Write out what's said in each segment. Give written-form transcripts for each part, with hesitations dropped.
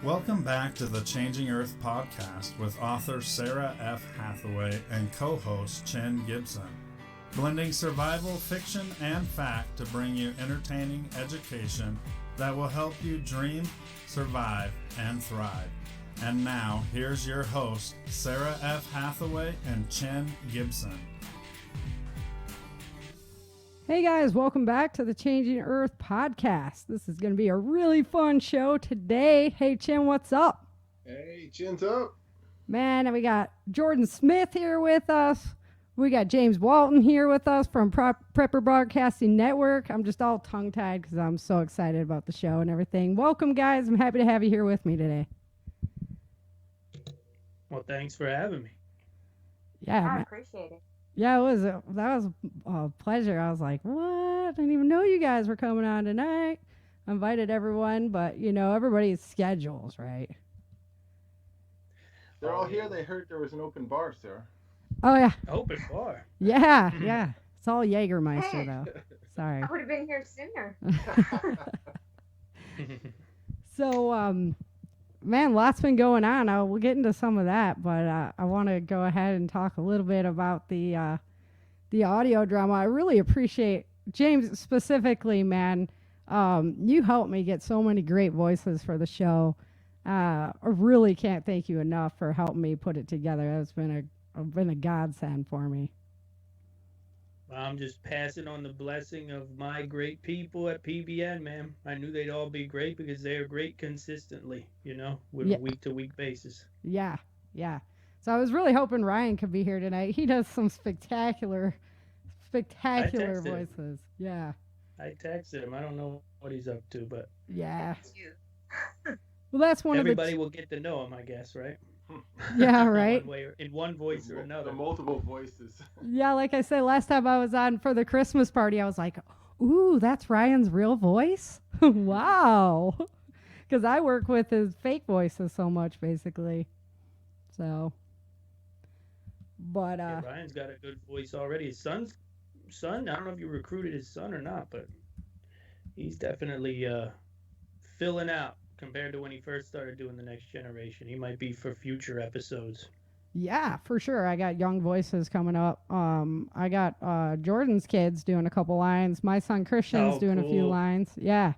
Welcome back to the Changing Earth podcast with author Sara F. Hathaway and co-host Chen Gibson. Blending survival, fiction, and fact to bring you entertaining education that will help you dream, survive, and thrive. And now, here's your host, Sara F. Hathaway and Chen Gibson. Hey guys, welcome back to the Changing Earth podcast. This is going to be a really fun show today. Hey Chen, what's up? Hey, chin's up. Man, and we got Jordan Smith here with us. We got James Walton here with us from Prepper Broadcasting Network. I'm just all tongue-tied because I'm so excited about the show and everything. Welcome, guys. I'm happy to have you here with me today. Well, thanks for having me. Yeah, I appreciate it. Yeah, that was a pleasure. I was like, what? I didn't even know you guys were coming on tonight. I invited everyone, but, you know, everybody's schedules, right? They're all here. They heard there was an open bar, Sarah. Oh, yeah. Open bar. Yeah, yeah. It's all Jägermeister, Hey. though. Sorry. I would have been here sooner. So, man, lots been going on. We'll get into some of that, but I want to go ahead and talk a little bit about the audio drama. I really appreciate, James specifically, man. You helped me get so many great voices for the show. I really can't thank you enough for helping me put it together. That's been a godsend for me. I'm just passing on the blessing of my great people at PBN, man. I knew they'd all be great because they're great consistently, you know, with a week-to-week basis. Yeah, yeah. So I was really hoping Ryan could be here tonight. He does some spectacular voices. Yeah. I texted him. I don't know what he's up to, but Yeah. Thank you. Well, that's one everybody of will get to know him, I guess, right? Yeah, right. In one voice or another. The multiple voices. Yeah, like I said, last time I was on for the Christmas party, I was like, ooh, that's Ryan's real voice? Wow. Because I work with his fake voices so much, basically. So. But, Yeah, Ryan's got a good voice already. His son, I don't know if you recruited his son or not, but he's definitely filling out compared to when he first started doing The Next Generation. He might be for future episodes. yeah, for sure. I got young voices coming up. I got Jordan's kids doing a couple lines. My son Christian's doing a few cool. lines. Yeah.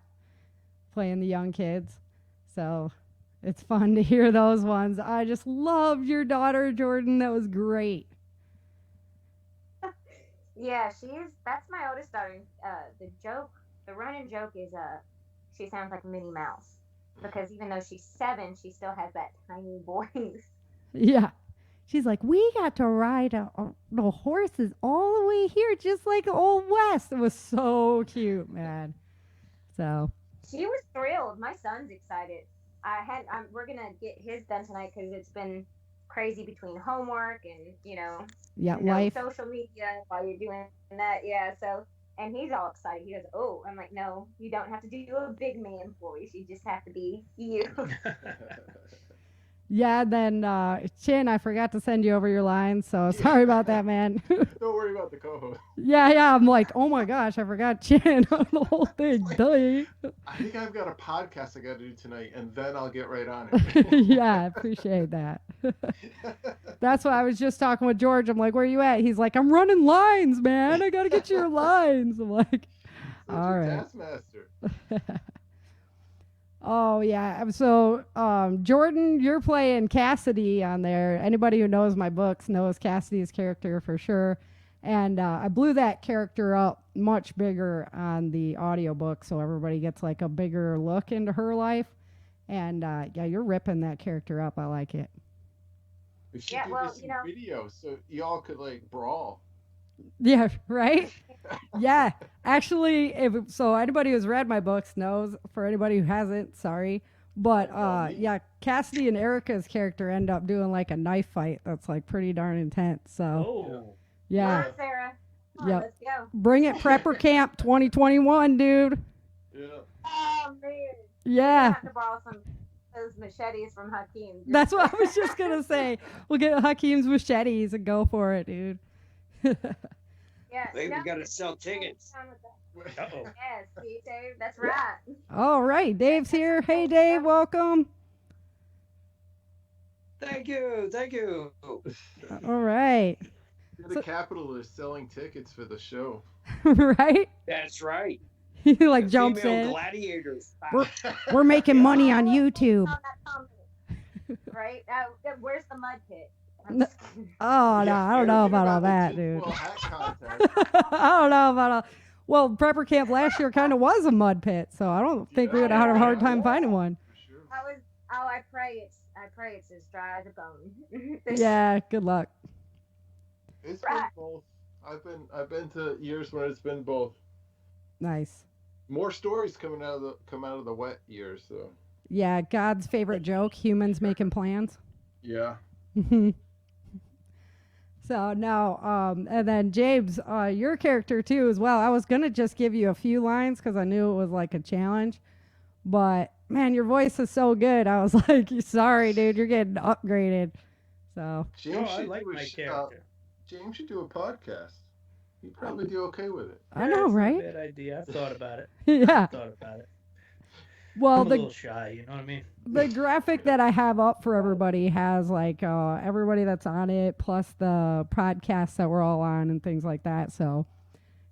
Playing the young kids. So it's fun to hear those ones. I just loved your daughter, Jordan. That was great. Yeah, that's my oldest daughter. The running joke is she sounds like Minnie Mouse. Because even though she's 7, she still has that tiny voice. Yeah. She's like, we got to ride the horses all the way here, just like Old West. It was so cute, man. So. She was thrilled. My son's excited. We're gonna get his done tonight because it's been crazy between homework and Life. social media while you're doing that. Yeah, so. And he's all excited. He goes, oh, I'm like, no, you don't have to do a big man voice. You just have to be you. Yeah, then Chin, I forgot to send you over your lines, so sorry about that, man. Don't worry about the co-host. Yeah, I'm like, oh my gosh, I forgot Chin on the whole thing. Duh. I think I've got a podcast I got to do tonight, and then I'll get right on it. Yeah, I appreciate that. That's why I was just talking with George. I'm like, where are you at? He's like, I'm running lines, man. I got to get your lines. I'm like, all right. Taskmaster. Oh, yeah. So, Jordan, you're playing Cassidy on there. Anybody who knows my books knows Cassidy's character for sure. And I blew that character up much bigger on the audiobook, so everybody gets like a bigger look into her life. And, yeah, you're ripping that character up. I like it. We should Yeah, do well, this in video so y'all could, like, brawl. Yeah, right? Yeah. Actually, so anybody who's read my books knows. For anybody who hasn't, sorry. But, yeah, Cassidy and Erica's character end up doing, like, a knife fight that's, like, pretty darn intense. So, Oh. yeah. Come on, Sarah. Come on, Yep. let's go. Bring it Prepper Camp 2021, dude. Yeah. Oh, man. Yeah. I have to borrow those machetes from Hakeem. That's what I was just going to say. We'll get Hakeem's machetes and go for it, dude. Yeah, We got to sell tickets. Uh-oh. Yes, see, Dave, that's right. All right, Dave's here. Hey, Dave, welcome. Thank you. Thank you. All right. You're the capitalist selling tickets for the show. Right? That's right. He like The jumps female in. gladiators. We're making money on Oh, YouTube. on that comment, right? Where's the mud pit? I'm No. just kidding. Oh, no, I don't know about all the that, dude. tinfoil hat contest. I don't know about all. Well, prepper camp last year kind of was a mud pit, so I don't think we would have had a hard time finding one. For sure. I pray it's as dry as a bone. Yeah, good luck. It's been both. I've been to years when it's been both. Nice. More stories come out of the wet years, so. Yeah, God's favorite joke: humans making plans. Yeah. So now, and then James, your character too as well. I was gonna just give you a few lines because I knew it was like a challenge, but man, your voice is so good. I was like, sorry, dude, you're getting upgraded. So James I should like do my character. James should do a podcast. He'd probably do okay with it. I know, That's right? Not a bad idea. I've thought about it. Yeah. I've thought about it. Well, I'm a little shy, you know what I mean? the graphic that I have up for everybody has like everybody that's on it, plus the podcasts that we're all on and things like that. So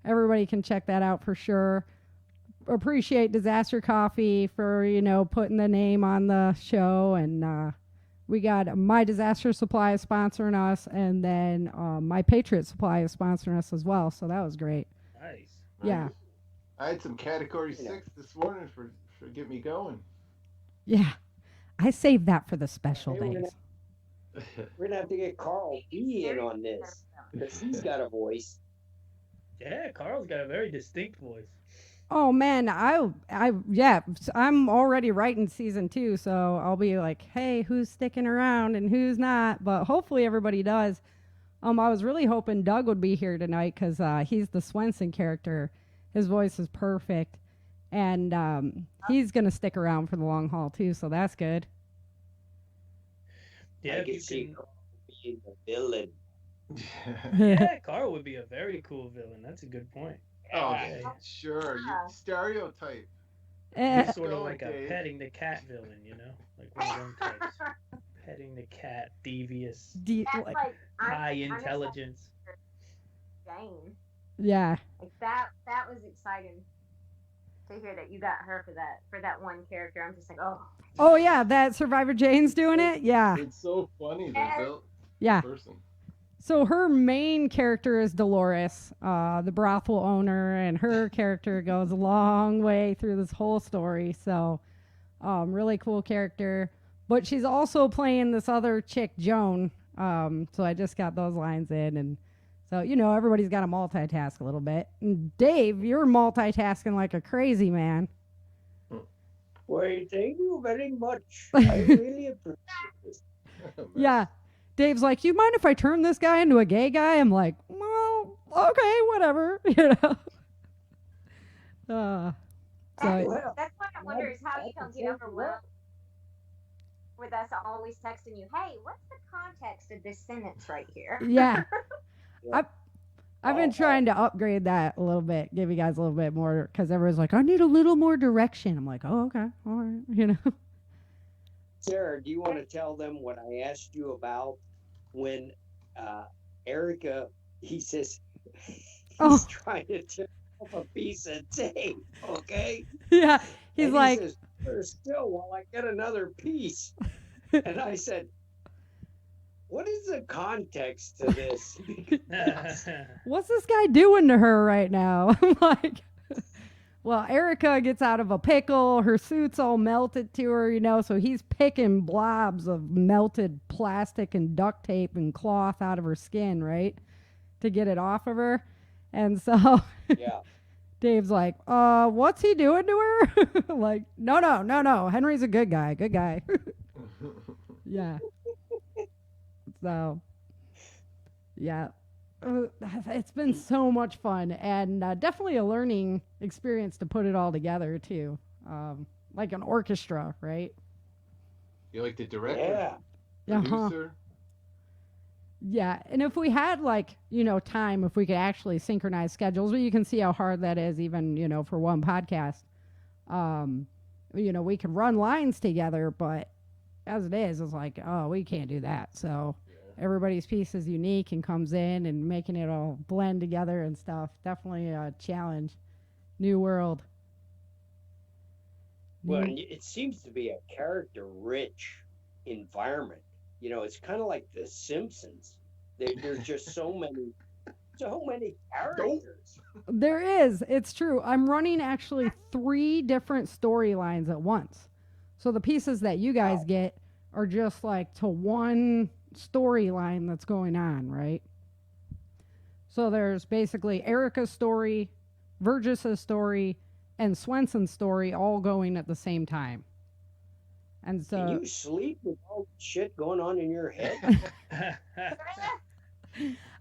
everybody can check that out for sure. Appreciate Disaster Coffee for, putting the name on the show. And we got My Disaster Supply is sponsoring us. And then My Patriot Supply is sponsoring us as well. So that was great. Nice. Yeah. I had some Category 6 this morning for get me going. Yeah. I saved that for the special Hey, days. We're gonna have to get Carl B in on this because he's got a voice. Yeah, Carl's got a very distinct voice. Oh man, I'm already writing season 2, so I'll be like, hey, who's sticking around and who's not? But hopefully everybody does. I was really hoping Doug would be here tonight because he's the Swenson character. His voice is perfect, and he's gonna stick around for the long haul too, so that's good. Yeah, I if can you see can- Carl being the villain. Yeah, Carl would be a very cool villain. That's a good point. Oh, Yeah. sure. You stereotype. He's sort of Go, like a Dave. petting the cat villain, like one of them types. Petting the cat, devious, That's like high I'm intelligence. Jane. Yeah. Like that was exciting to hear that you got her for that one character. I'm just like, Oh yeah, that Survivor Jane's doing it. Yeah. It's so funny. Yeah. Person. So her main character is Dolores, the brothel owner, and her character goes a long way through this whole story. So, really cool character. But she's also playing this other chick, Joan. So I just got those lines in, and so everybody's got to multitask a little bit. And Dave, you're multitasking like a crazy man. Well, thank you very much. I really appreciate this. Yeah. Dave's like, you mind if I turn this guy into a gay guy? I'm like, well, okay, whatever, So, that's why I wonder is how you don't get overwhelmed with us always texting you, hey, what's the context of this sentence right here? yeah. I've been trying to upgrade that a little bit, give you guys a little bit more, because everyone's like, I need a little more direction. I'm like, oh, okay, all right, Sarah, do you want to tell them what I asked you about when Erica, he says, he's trying to tear off a piece of tape, okay? Yeah, he's And like, he says, still while I get another piece. And I said, what is the context to this? what's this guy doing to her right now? I'm like, well, Erica gets out of a pickle. Her suit's all melted to her, so he's picking blobs of melted plastic and duct tape and cloth out of her skin, right? To get it off of her. And so Yeah. Dave's like, what's he doing to her? Like, no. Henry's a good guy. Good guy. Yeah. So, yeah. It's been so much fun and definitely a learning experience to put it all together too. Like an orchestra, right? You're like the director, Yeah. producer. Yeah, and if we had time, if we could actually synchronize schedules, but you can see how hard that is even, for one podcast. We could run lines together, but as it is, it's like, oh, we can't do that. So everybody's piece is unique and comes in and making it all blend together and stuff. Definitely a challenge. New world. Well, and it seems to be a character-rich environment. You know, it's kind of like The Simpsons. There's just so many characters. There is. It's true. I'm running actually 3 different storylines at once. So the pieces that you guys get are just like to one storyline that's going on, right? So there's basically Erica's story, Burgess's story, and Swenson's story all going at the same time. And so Can you sleep with all the shit going on in your head?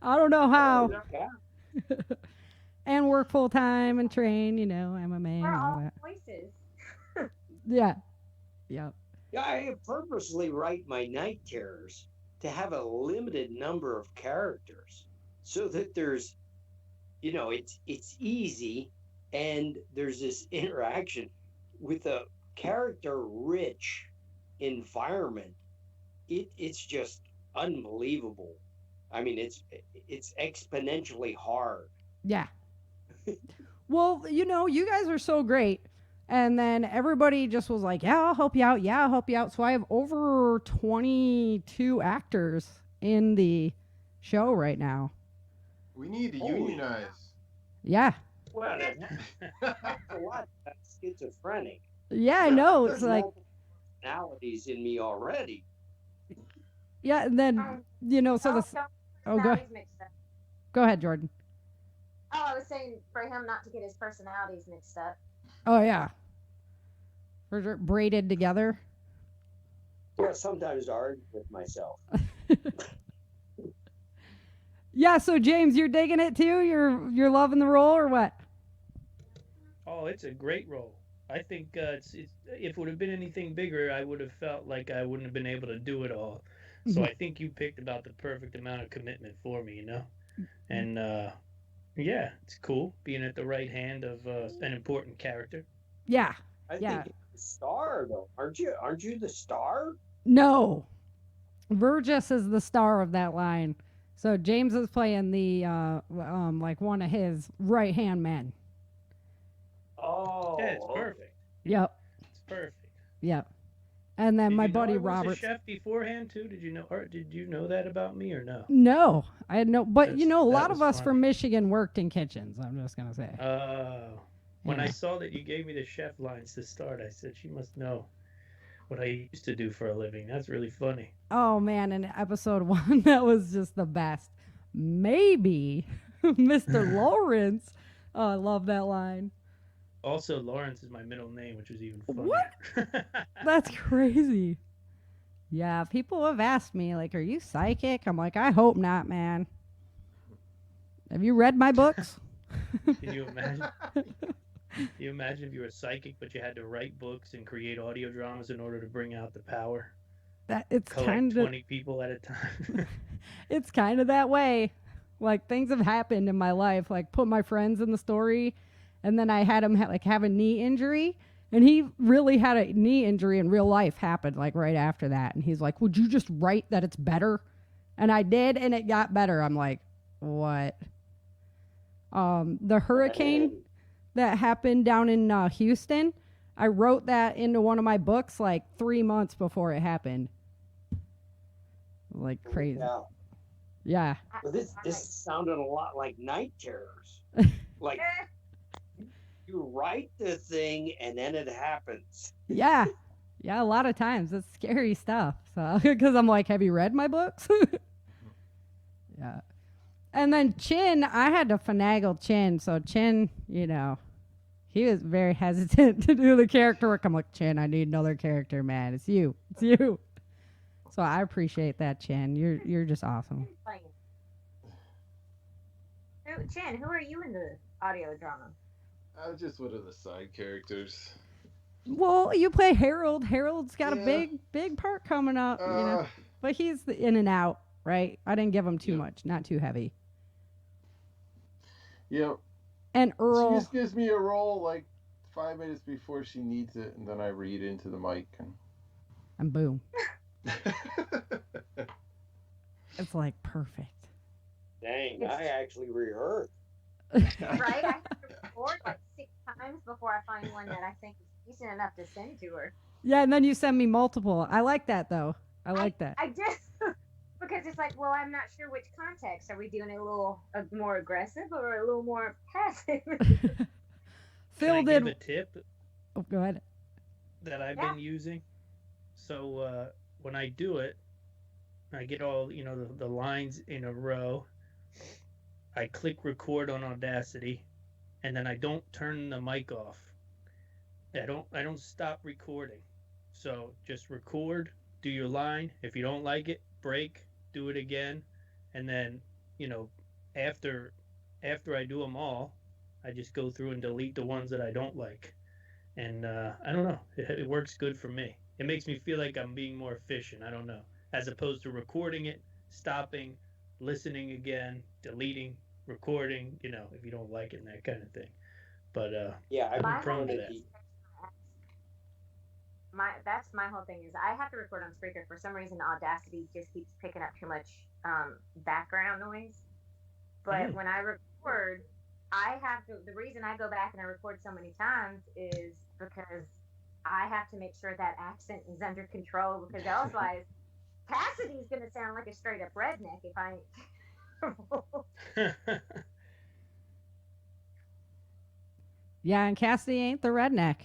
I don't know how. Yeah. And work full time and train, you know, MMA We're and all all that. voices. Yeah. Yep. Yeah, I purposely write my night terrors to have a limited number of characters so that there's, you know, it's easy and there's this interaction with a character-rich environment. It's just unbelievable. I mean, it's exponentially hard. Yeah. Well, you know, you guys are so great. And then everybody just was like, yeah, I'll help you out. Yeah, I'll help you out. So I have over 22 actors in the show right now. We need to Holy unionize. Yeah. Well, that's a lot of schizophrenic. Yeah, I know. It's There's like, multiple personalities in me already. yeah. And then, you know, so this. Oh, go ahead. Go ahead, Jordan. Oh, I was saying for him not to get his personalities mixed up. Oh, yeah. Braided together. Yeah, sometimes I argue with myself. Yeah, so James, you're digging it too? You're loving the role or what? Oh, it's a great role. I think it's if it would have been anything bigger, I would have felt like I wouldn't have been able to do it all. So I think you picked about the perfect amount of commitment for me, you know? And yeah, it's cool being at the right hand of an important character. Yeah. I Yeah. think you're the star, though. Aren't you the star? No. Burgess is the star of that line. So James is playing the like one of his right hand men. Oh, Yeah, it's perfect. Yep. It's perfect. Yep. And then Did my you know buddy I was Robert. a chef beforehand too? Did you know that about me or no? No, I had no. But you know, a That lot of was us funny. from Michigan worked in kitchens. I'm just gonna say. When I Yeah. saw that you gave me the chef lines to start, I said she must know what I used to do for a living. That's really funny. Oh man, in episode 1, that was just the best. Maybe Mr. Lawrence. Oh, I love that line. Also, Lawrence is my middle name, which is even funnier. What? That's crazy. Yeah, people have asked me, like, are you psychic? I'm like, I hope not, man. Have you read my books? Can you imagine? Can you imagine if you were psychic, but you had to write books and create audio dramas in order to bring out the power? That it's Collect kind of 20 people at a time. it's kind of that way. Like things have happened in my life. Like put my friends in the story, and then I had him have a knee injury, and he really had a knee injury in real life happen like right after that. And he's like, "Would you just write that it's better?" And I did, and it got better. I'm like, "What?" The hurricane that happened down in Houston, I wrote that into one of my books like 3 months before it happened. Like crazy. Yeah. Yeah. But this sounded a lot like Night Terrors. Like you write the thing and then it happens. Yeah. Yeah, a lot of times. It's scary stuff. So, because I'm like, have you read my books? Yeah. And then Chin, I had to finagle Chin. So Chin, you know, he was very hesitant to do the character work. I'm like, Chin, I need another character, man. It's you. It's you. So I appreciate that, Chin. You're just awesome. Chin, who are you in the audio drama? I was just one of the side characters. Well, you play Harold. Harold's got Yeah. a big part coming up, you know. But he's the in and out, right? I didn't give him too much, not too heavy. Yeah. And She Earl, just gives me a role like 5 minutes before she needs it, and then I read into the mic. And and boom. It's like perfect. Dang, I actually rehearsed. Right? I have to record like 6 times before I find one that I think is decent enough to send to her. Yeah, and then you send me multiple. I like that though. I like that. I just because it's like, well, I'm not sure which context. Are we doing it a little more aggressive or a little more passive? Phil Can I did. give a tip Oh, go ahead. that I've been using? So when I do it, I get all the lines in a row. I click record on Audacity, and then I don't turn the mic off. I don't stop recording. So just record, do your line. If you don't like it, break, do it again, and then after I do them all, I just go through and delete the ones that I don't like. And I don't know, it works good for me. It makes me feel like I'm being more efficient. I don't know, as opposed to recording it, stopping, listening again, deleting, recording. If you don't like it and that kind of thing. But Yeah, I've I'm been prone to trying that. That's my whole thing is I have to record on Spreaker. For some reason, Audacity just keeps picking up too much background noise. But when I record, I have to. The reason I go back and I record so many times is because I have to make sure that accent is under control. Because otherwise, Cassidy's gonna sound like a straight up redneck if I. Yeah, and Cassidy ain't the redneck.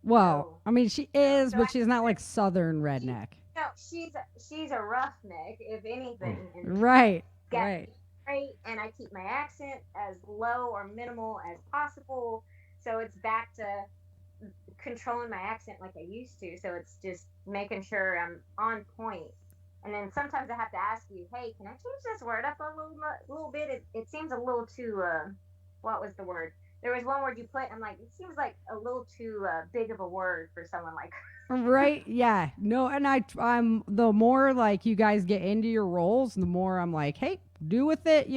Well, No. I mean, she is, So but she's not like Southern redneck. No, she's a roughneck, if anything. And Right, got right. Great, and I keep my accent as low or minimal as possible. So it's back to controlling my accent like I used to. So it's just making sure I'm on point. And then sometimes I have to ask you, hey, can I change this word up a little bit? It seems a little too, what was the word? There was one word you put, I'm like, it seems like a little too big of a word for someone like Right, yeah. No, and I'm the more like you guys get into your roles, the more I'm like, hey, do with it,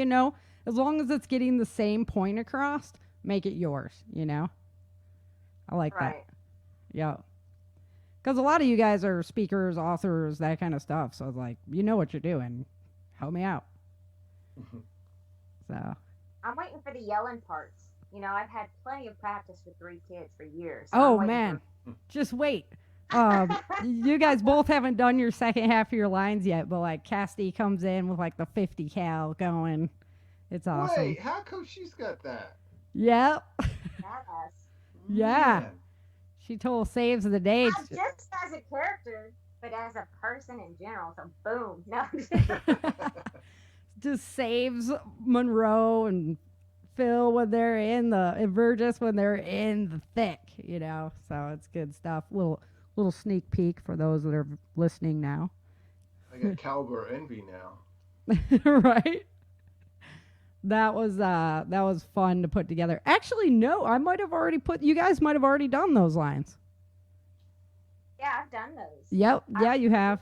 as long as it's getting the same point across, make it yours, I like Right. that. Yeah. Because a lot of you guys are speakers, authors, that kind of stuff. So it's like, you know what you're doing. Help me out. So. I'm waiting for the yelling parts. I've had plenty of practice with 3 kids for years. So Oh, man. Just wait. You guys both haven't done your second half of your lines yet, but like Cassidy comes in with like the 50 cal going. It's awesome. Wait, how come she's got that? Yep. Badass. Yeah. Man. She told saves the day. Not just as a character, but as a person in general. So boom. No. Just saves Monroe and Phil when they're and Burgess when they're in the thick, So it's good stuff. Little sneak peek for those that are listening now. I got Cowboy envy now. Right? That was fun to put together. Actually, no, you guys might have already done those lines. Yeah, I've done those. Yep. Yeah, you have.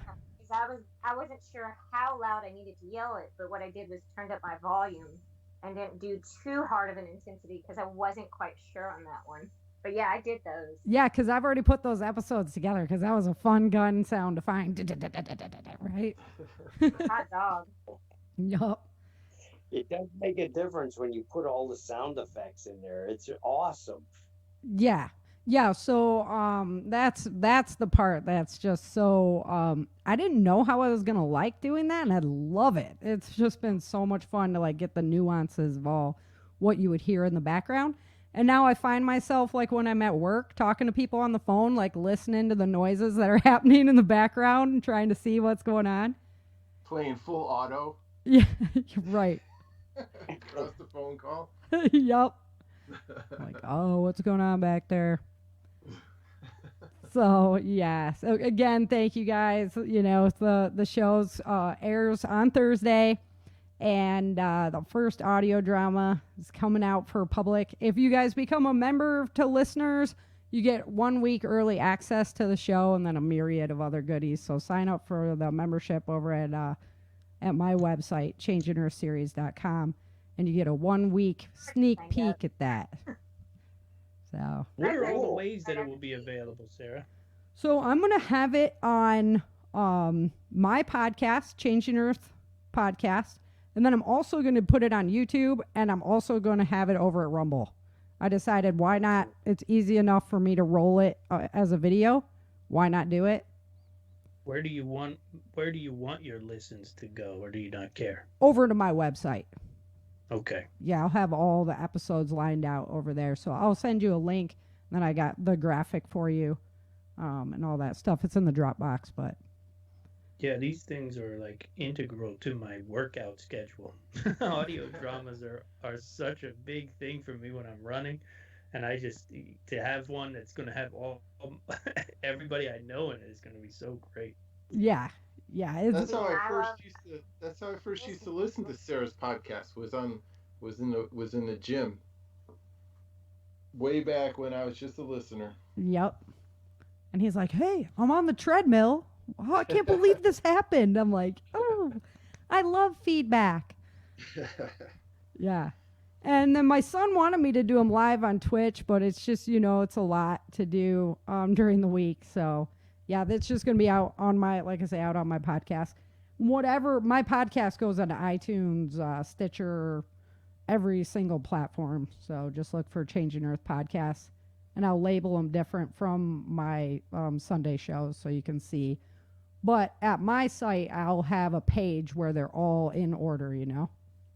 I wasn't sure how loud I needed to yell it, but what I did was turned up my volume and didn't do too hard of an intensity because I wasn't quite sure on that one. But yeah, I did those. Yeah, because I've already put those episodes together because that was a fun gun sound to find. Right? Hot dog. Yup. It does make a difference when you put all the sound effects in there. It's awesome. Yeah. Yeah, so that's the part that's just so I didn't know how I was gonna like doing that, and I love it. It's just been so much fun to like get the nuances of all what you would hear in the background. And now I find myself like when I'm at work talking to people on the phone, like listening to the noises that are happening in the background and trying to see what's going on. Playing full auto Yeah, you're right. across the phone call. Yup. Like, oh, what's going on back there? So yeah. So again, thank you guys. The show's airs on Thursday, and the first audio drama is coming out for public. If you guys become a member to listeners, you get 1 week early access to the show, and then a myriad of other goodies. So sign up for the membership over at my website, changeingerseries.com, and you get a 1 week sneak peek at that. So What are all the ways that it will be available, Sarah? So I'm going to have it on my podcast, Changing Earth podcast. And then I'm also going to put it on YouTube, and I'm also going to have it over at Rumble. I decided why not? It's easy enough for me to roll it as a video. Why not do it? Where do you want your listens to go, or do you not care? Over to my website. Okay. Yeah, I'll have all the episodes lined out over there. So I'll send you a link. Then I got the graphic for you and all that stuff. It's in the Dropbox, but... Yeah, these things are like integral to my workout schedule. Audio dramas are such a big thing for me when I'm running, and I just to have one that's going to have all everybody I know in it is going to be so great. Yeah. That's how I first used to listen to Sarah's podcast. Was in the gym. Way back when I was just a listener. Yep. And he's like, "Hey, I'm on the treadmill. Oh, I can't believe this happened." I'm like, "Oh, I love feedback." Yeah. And then my son wanted me to do them live on Twitch, but it's just, it's a lot to do during the week. So, yeah, that's just going to be out on out on my podcast. Whatever, my podcast goes on iTunes, Stitcher, every single platform. So just look for Changing Earth Podcasts, and I'll label them different from my Sunday shows so you can see. But at my site, I'll have a page where they're all in order,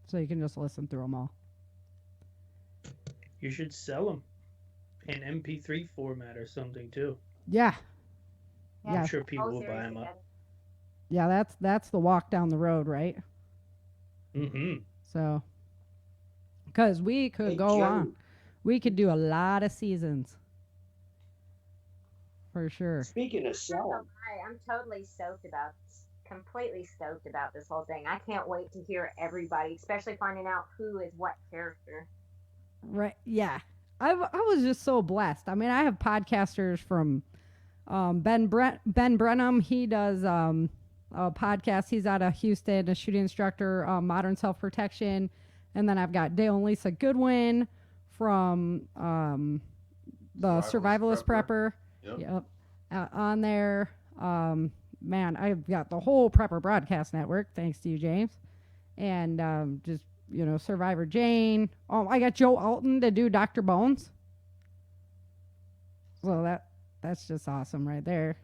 so you can just listen through them all. You should sell them in MP3 format or something too. Yeah. I'm sure people will buy them up. Yeah, that's the walk down the road, right? Mm-hmm. So, because we could go on. We could do a lot of seasons. For sure. Speaking of selling, I'm totally completely stoked about this whole thing. I can't wait to hear everybody, especially finding out who is what character. Right. Yeah. I was just so blessed. I mean, I have podcasters from Ben Brenham. He does a podcast. He's out of Houston, a shooting instructor, modern self-protection. And then I've got Dale and Lisa Goodwin from the Survivalist Prepper. Yep. On there. Man, I've got the whole Prepper Broadcast Network, thanks to you, James. And just, Survivor Jane. Oh, I got Joe Walton to do Dr. Bones. So that's just awesome right there.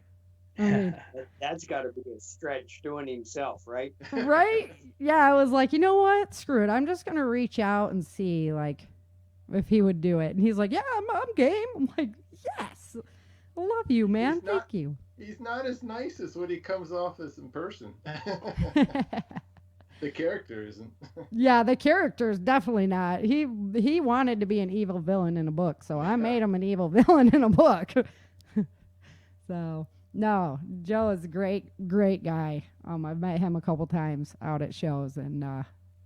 I mean, that's got to be a stretch doing himself, right? Right? Yeah, I was like, you know what? Screw it. I'm just going to reach out and see, if he would do it. And he's like, yeah, I'm game. I'm like, yes. I love you, man. Thank you. He's not as nice as what he comes off as in person. The character isn't. Yeah, the character is definitely not. He wanted to be an evil villain in a book, so I made him an evil villain in a book. So, no, Joe is a great guy. I've met him a couple times out at shows, and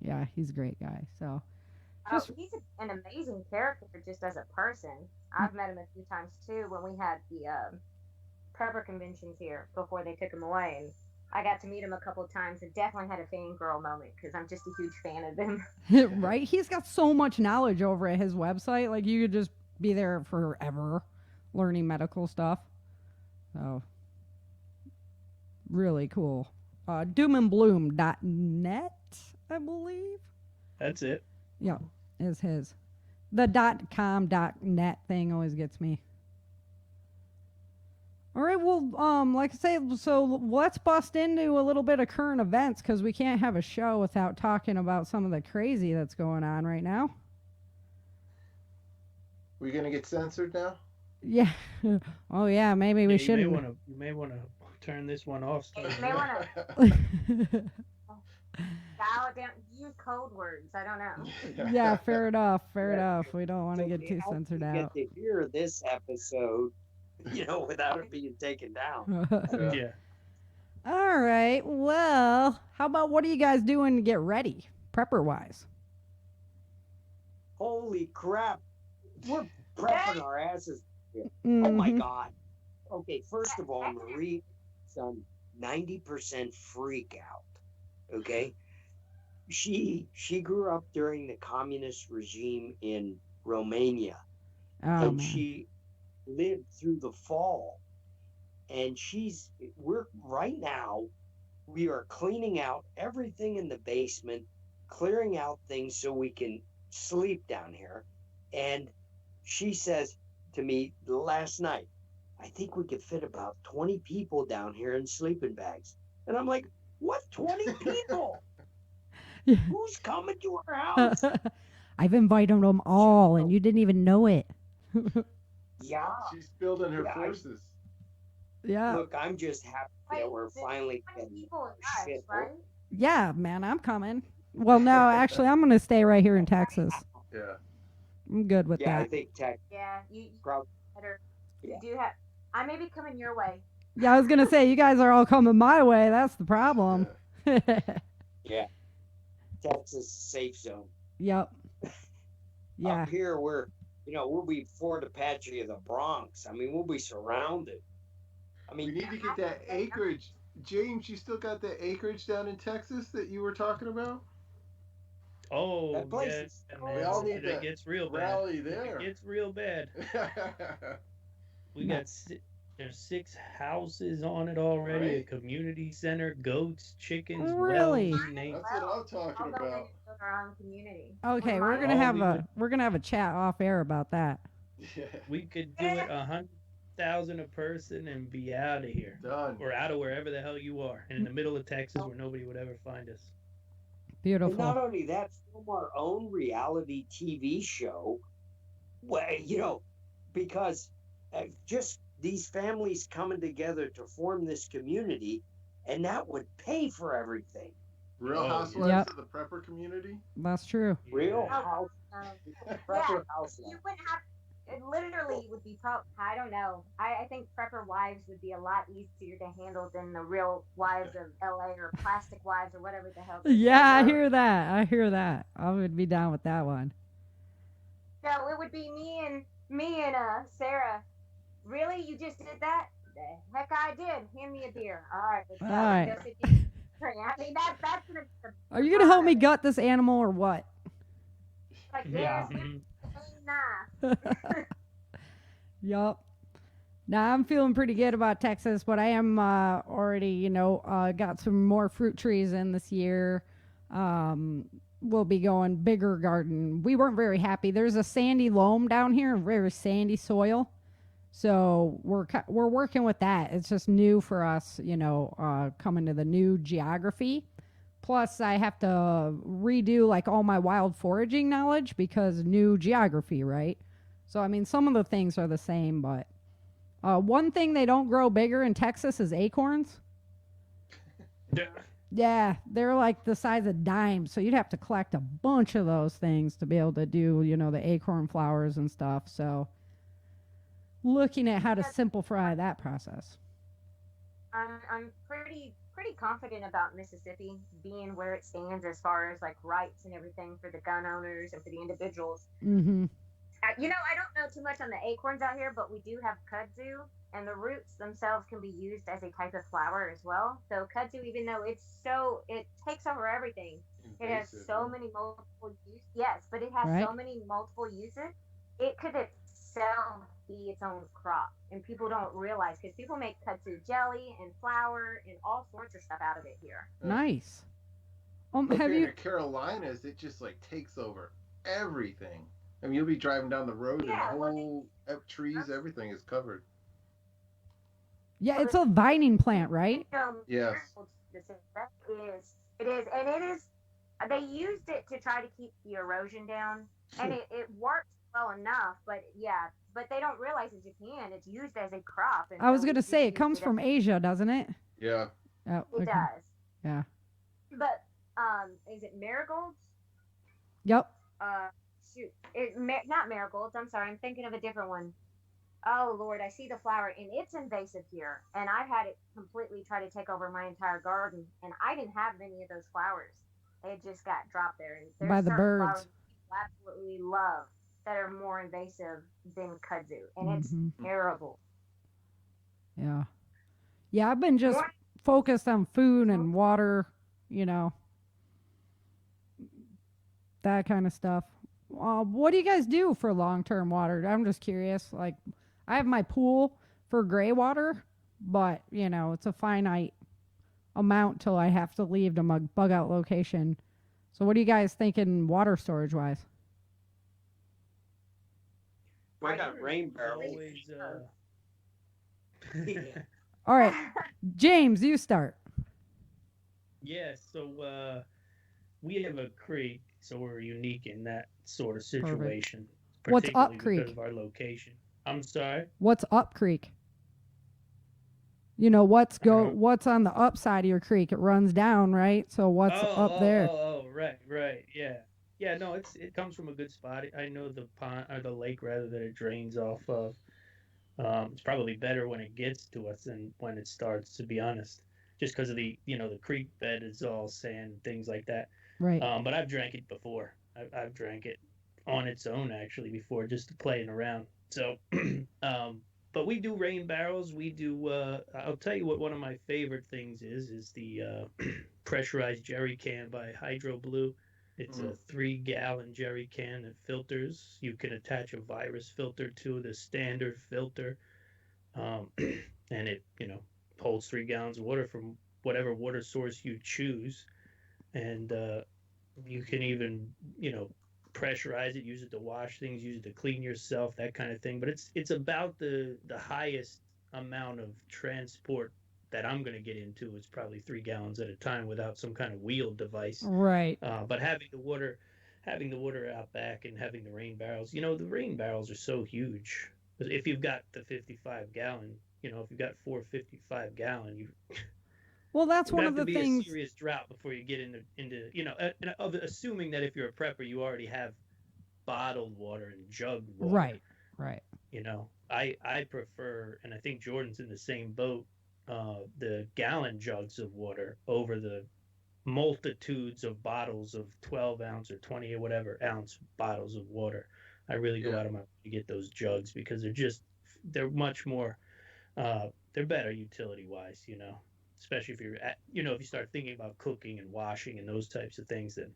yeah, he's a great guy. So, he's an amazing character just as a person. I've met him a few times too when we had the prepper conventions here before they took him away, and I got to meet him a couple of times and definitely had a fangirl moment because I'm just a huge fan of him. Right? He's got so much knowledge over at his website. Like, you could just be there forever learning medical stuff. So, really cool. Doomandbloom.net, I believe. That's it. Yeah, is his. The .com, .net thing always gets me. All right, well, like I say, so let's bust into a little bit of current events because we can't have a show without talking about some of the crazy that's going on right now. We gonna get censored now? Yeah. Oh yeah, maybe we shouldn't. You may want to turn this one off. You may want to dial it down. Use code words. I don't know. Yeah, fair enough. Fair enough. We don't want to get too censored out. Get to hear this episode, without it being taken down. Yeah. All right. Well, how about what are you guys doing to get ready, prepper wise? Holy crap! We're prepping our asses. Mm-hmm. Oh my God. Okay, first of all, Marie, son, 90% freak out. Okay, she grew up during the communist regime in Romania, and she lived through the fall. and we're right now, we are cleaning out everything in the basement, clearing out things so we can sleep down here. And she says to me last night, I think we could fit about 20 people down here in sleeping bags. And I'm like, what, 20 people? Who's coming to our house? I've invited them all, and you didn't even know it. Yeah. She's building her forces. Yeah. Look, I'm just happy that we're finally getting people shit. right? Yeah, man, I'm coming. Well, no, actually, I'm going to stay right here in Texas. Yeah. I'm good with Yeah, that. I think Texas. Yeah, you Probably. better. Yeah. You do have. I may be coming your way. Yeah, I was going to say, you guys are all coming my way. That's the problem. Yeah. Texas safe zone. Yep. Yeah. Up here, we'll be Fort Apache of the Bronx. I mean, we'll be surrounded. I mean, we need to get that acreage. James, you still got that acreage down in Texas that you were talking about? Oh, that place yeah, is We all need it to gets real rally bad. there. It gets real bad. We got there's 6 houses on it already. Right. A community center, goats, chickens, Really? wells, you name it. That's what I'm talking I'll go in about. and build our own community. Okay, With we're my- gonna All have a chat off air about that. Yeah. We could do it 100,000 a person and be out of here, Done. or out of wherever the hell you are, and in the middle of Texas where nobody would ever find us. and not Beautiful. only that, film our own reality TV show. Well, because just these families coming together to form this community, and that would pay for everything. Real Oh, Housewives Yep. of the Prepper community? That's true. Real Yeah. house, Yeah, prepper house. you wouldn't have. It literally would be I don't know. I think prepper wives would be a lot easier to handle than the real wives of LA or plastic wives or whatever the hell. Yeah, I hear that. I would be down with that one. So it would be me and Sarah. Really, you just did that? The heck I did. Hand me a beer. All right, let's go. All right. Let's go sit down. I mean that's gonna be the Are you gonna help me fun of it. gut this animal or what? Like Yeah. there's nah. Yup. Now I'm feeling pretty good about Texas, but I am already, got some more fruit trees in this year. We'll be going bigger garden. We weren't very happy. There's a sandy loam down here, very sandy soil. So we're working with that. It's just new for us, coming to the new geography. Plus, I have to redo like all my wild foraging knowledge because new geography, right? So, I mean, some of the things are the same, but one thing they don't grow bigger in Texas is acorns. Yeah, they're like the size of dimes, so you'd have to collect a bunch of those things to be able to do, the acorn flowers and stuff. So, looking at how to simplify that process. I'm pretty confident about Mississippi being where it stands as far as like rights and everything for the gun owners and for the individuals. Mm-hmm. I don't know too much on the acorns out here, but we do have kudzu, and the roots themselves can be used as a type of flower as well. So kudzu, even though it takes over everything, it has so many multiple uses. Yes, but it has so many multiple uses. It could itself be its own crop, and people don't realize because people make kudzu jelly and flour and all sorts of stuff out of it here. Nice. Up Have here in you? the Carolinas, it just like takes over everything. I mean, you'll be driving down the road and the whole trees, everything is covered. Yeah, it's a vining plant, right? Yes. It is, and it is. They used it to try to keep the erosion down, and it worked well enough. But they don't realize in Japan it's used as a crop. And I was so gonna we say just it comes use from Asia, doesn't it? Yeah. Oh, It does. Yeah. But is it marigolds? Yep. Not marigolds. I'm sorry, I'm thinking of a different one. Oh Lord, I see the flower, and it's invasive here. And I've had it completely try to take over my entire garden, and I didn't have many of those flowers. They just got dropped there. And there's By the certain birds. flowers people absolutely love that are more invasive than kudzu, and it's terrible. Yeah. Yeah, I've been just focused on food and water, that kind of stuff. What do you guys do for long-term water? I'm just curious. Like, I have my pool for gray water, but it's a finite amount till I have to leave the bug out location. So what are you guys thinking water storage wise? I got rain barrels. Always, All right, James, you start. Yeah, so we have a creek, so we're unique in that sort of situation. What's up particularly creek? Because of our location. I'm sorry. What's up creek? What's on the upside of your creek? It runs down, right? So what's up there? Right, yeah. Yeah, no, it comes from a good spot. I know the pond or the lake rather that it drains off of. It's probably better when it gets to us than when it starts, to be honest. Just because of the creek bed is all sand, things like that. Right. But I've drank it before. I've drank it on its own actually before, just playing around. So, but we do rain barrels. We do. I'll tell you what one of my favorite things is the pressurized jerry can by Hydro Blue. It's a 3-gallon jerry can that filters. You can attach a virus filter to the standard filter, and it holds 3 gallons of water from whatever water source you choose, and you can even pressurize it, use it to wash things, use it to clean yourself, that kind of thing. But it's about the highest amount of transport that I'm going to get into is probably 3 gallons at a time without some kind of wheeled device. Right. But having the water out back and having the rain barrels, the rain barrels are so huge. If you've got the 55 gallon, if you've got 4 55 gallon, you Well, that's one of the be things. A serious drought before you get into assuming that if you're a prepper, you already have bottled water and jugged water. Right. I prefer, and I think Jordan's in the same boat, the gallon jugs of water over the multitudes of bottles of 12 ounce or 20 or whatever ounce bottles of water. I really go out of my way to get those jugs because they're much more, they're better utility wise, especially if you're if you start thinking about cooking and washing and those types of things, then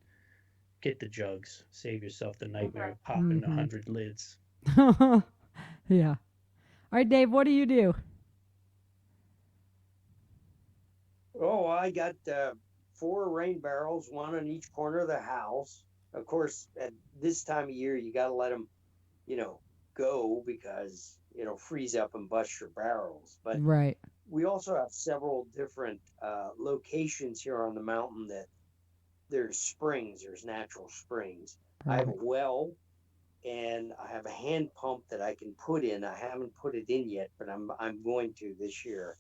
get the jugs, save yourself the nightmare of popping 100 lids. Yeah. All right, Dave, what do you do? Oh, I got 4 rain barrels, 1 on each corner of the house. Of course, at this time of year, you got to let them, go because it'll freeze up and bust your barrels. But right. We also have several different locations here on the mountain that there's springs, there's natural springs. I have a well and I have a hand pump that I can put in. I haven't put it in yet, but I'm going to this year.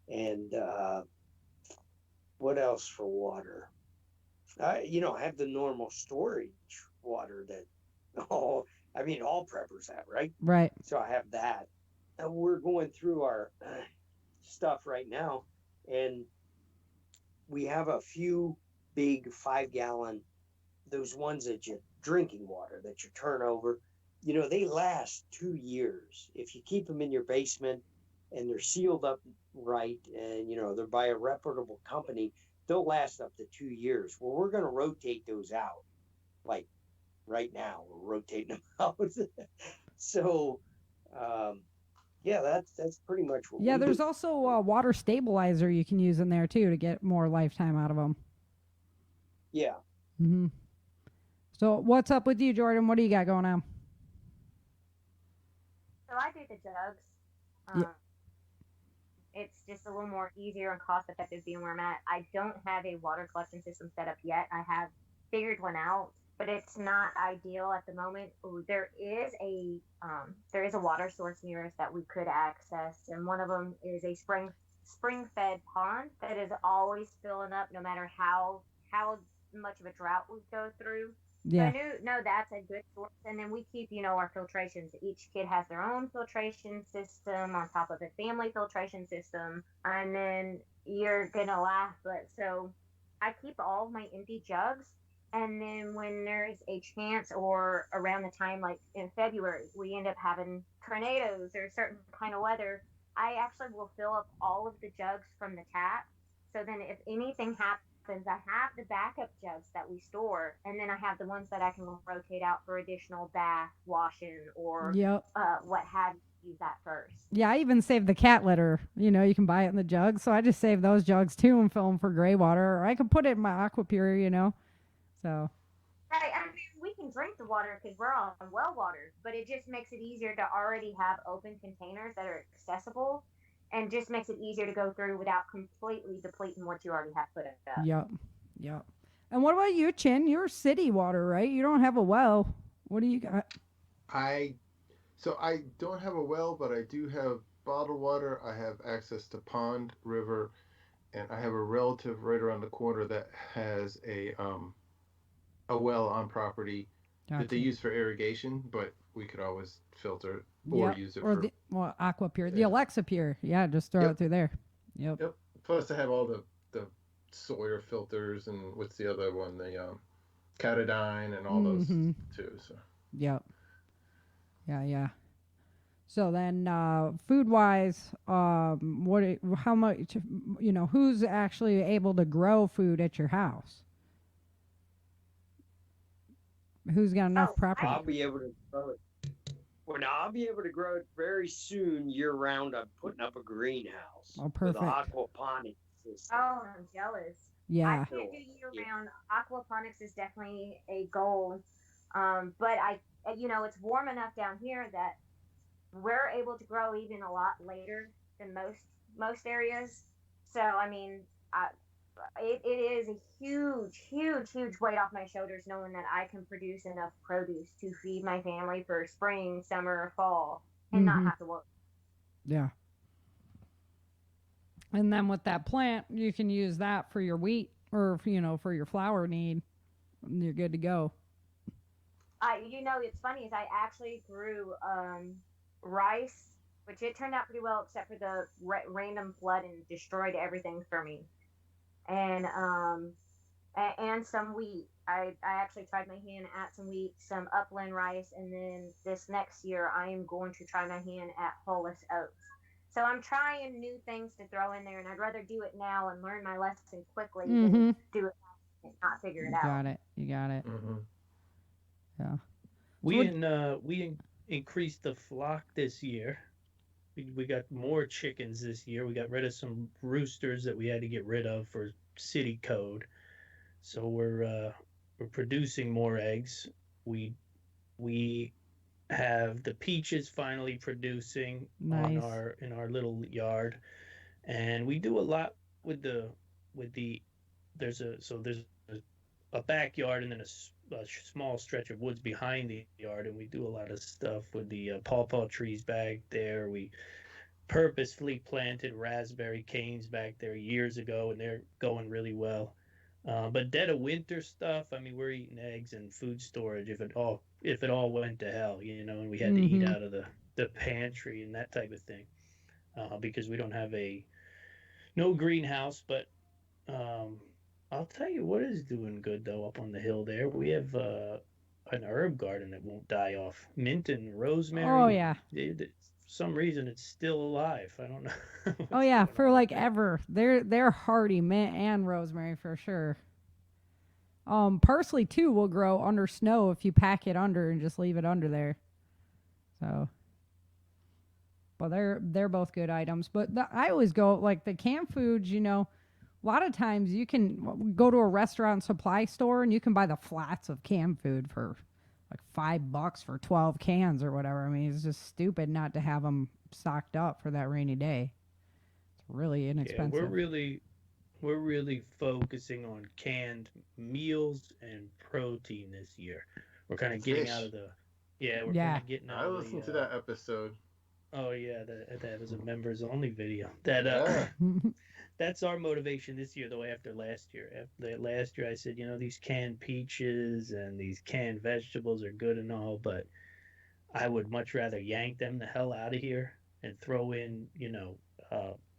And what else for water? I have the normal storage water that all preppers have, right? Right. So I have that. And we're going through our stuff right now, and we have a few big 5-gallon, those ones that you drinking water that you turn over. They last 2 years if you keep them in your basement and they're sealed up right, and they're by a reputable company. They'll last up to 2 years. Well, we're going to rotate those out, like right now. We're rotating them out. So, that's pretty much what. Yeah, there's also a water stabilizer you can use in there too to get more lifetime out of them. Yeah. Mhm. So, what's up with you, Jordan? What do you got going on? So I do the jugs. Yeah. It's just a little more easier and cost effective being where I'm at. I don't have a water collection system set up yet. I have figured one out, but it's not ideal at the moment. Ooh, there is a water source near us that we could access, and one of them is a spring fed pond that is always filling up, no matter how much of a drought we go through. Yeah. So I know that's a good source. And then we keep, our filtrations. Each kid has their own filtration system on top of the family filtration system. And then you're going to laugh, but so I keep all of my empty jugs. And then when there's a chance, or around the time, like in February, we end up having tornadoes or certain kind of weather, I actually will fill up all of the jugs from the tap. So then if anything happens, I have the backup jugs that we store, and then I have the ones that I can rotate out for additional bath, washing, or Yep. what have use that first. Yeah, I even saved the cat litter. You know, you can buy it in the jugs. So I just save those jugs too and fill them for gray water. Or I can put it in my aqua pure, you know. So. Right. I mean, we can drink the water because we're on well water, but it just makes it easier to already have open containers that are accessible and just makes it easier to go through without completely depleting what you already have put up. Yep. Yep. And what about you, Chin? You're city water, right? You don't have a well. What do you got? So I don't have a well, but I do have bottled water. I have access to pond, river, and I have a relative right around the corner that has a well on property that they use for irrigation, but we could always filter or use it for aqua pure, the Alexa pure. Yeah, just throw it through there. Yep. Plus, I have all the Sawyer filters and what's the other one? The Catadine and all those too. So. Yep. Yeah. So then, food wise, how much? You know, who's actually able to grow food at your house? Who's got enough property? I'll be able to grow it. Well, now I'll be able to grow it very soon year round. I'm putting up a greenhouse. Oh, perfect. With aquaponics system. Oh, I'm jealous. Yeah. I can't do year round. Aquaponics is definitely a goal. But it's warm enough down here that we're able to grow even a lot later than most areas. So, I mean, it is a huge weight off my shoulders knowing that I can produce enough produce to feed my family for spring, summer, fall, and not have to work. Yeah. And then with that plant, you can use that for your wheat or, for your flour need. And you're good to go. It's funny is I actually grew rice, which it turned out pretty well except for the random flood and destroyed everything for me. And some wheat. I actually tried my hand at some wheat, some upland rice, and then this next year I am going to try my hand at hulless oats. So I'm trying new things to throw in there, and I'd rather do it now and learn my lesson quickly than do it and not figure it out. You got it. Mm-hmm. Yeah. We increased the flock this year. We got more chickens this year. We got rid of some roosters that we had to get rid of for city code. So we're producing more eggs. We have the peaches finally producing in our little yard, and we do a lot with there's a backyard and then a small stretch of woods behind the yard, and we do a lot of stuff with the pawpaw trees back there. We purposefully planted raspberry canes back there years ago, and they're going really well. But dead of winter stuff, I mean, we're eating eggs and food storage if it all went to hell, and we had to eat out of the pantry and that type of thing, because we don't have no greenhouse. But I'll tell you what is doing good though up on the hill there. We have an herb garden that won't die off. Mint and rosemary. Oh yeah. For some reason it's still alive. I don't know. Oh yeah, for like ever. They're hardy, mint and rosemary for sure. Parsley too will grow under snow if you pack it under and just leave it under there. So, but they're both good items. But I always go like the canned foods. A lot of times you can go to a restaurant supply store and you can buy the flats of canned food for like $5 for 12 cans or whatever. I mean, it's just stupid not to have them stocked up for that rainy day. It's really inexpensive. Yeah, we're really focusing on canned meals and protein this year. We're kind of getting out of the kind of getting out. I listened to that episode. Oh yeah, that was a members only video. That's our motivation this year, though. After last year, I said, these canned peaches and these canned vegetables are good and all, but I would much rather yank them the hell out of here and throw in,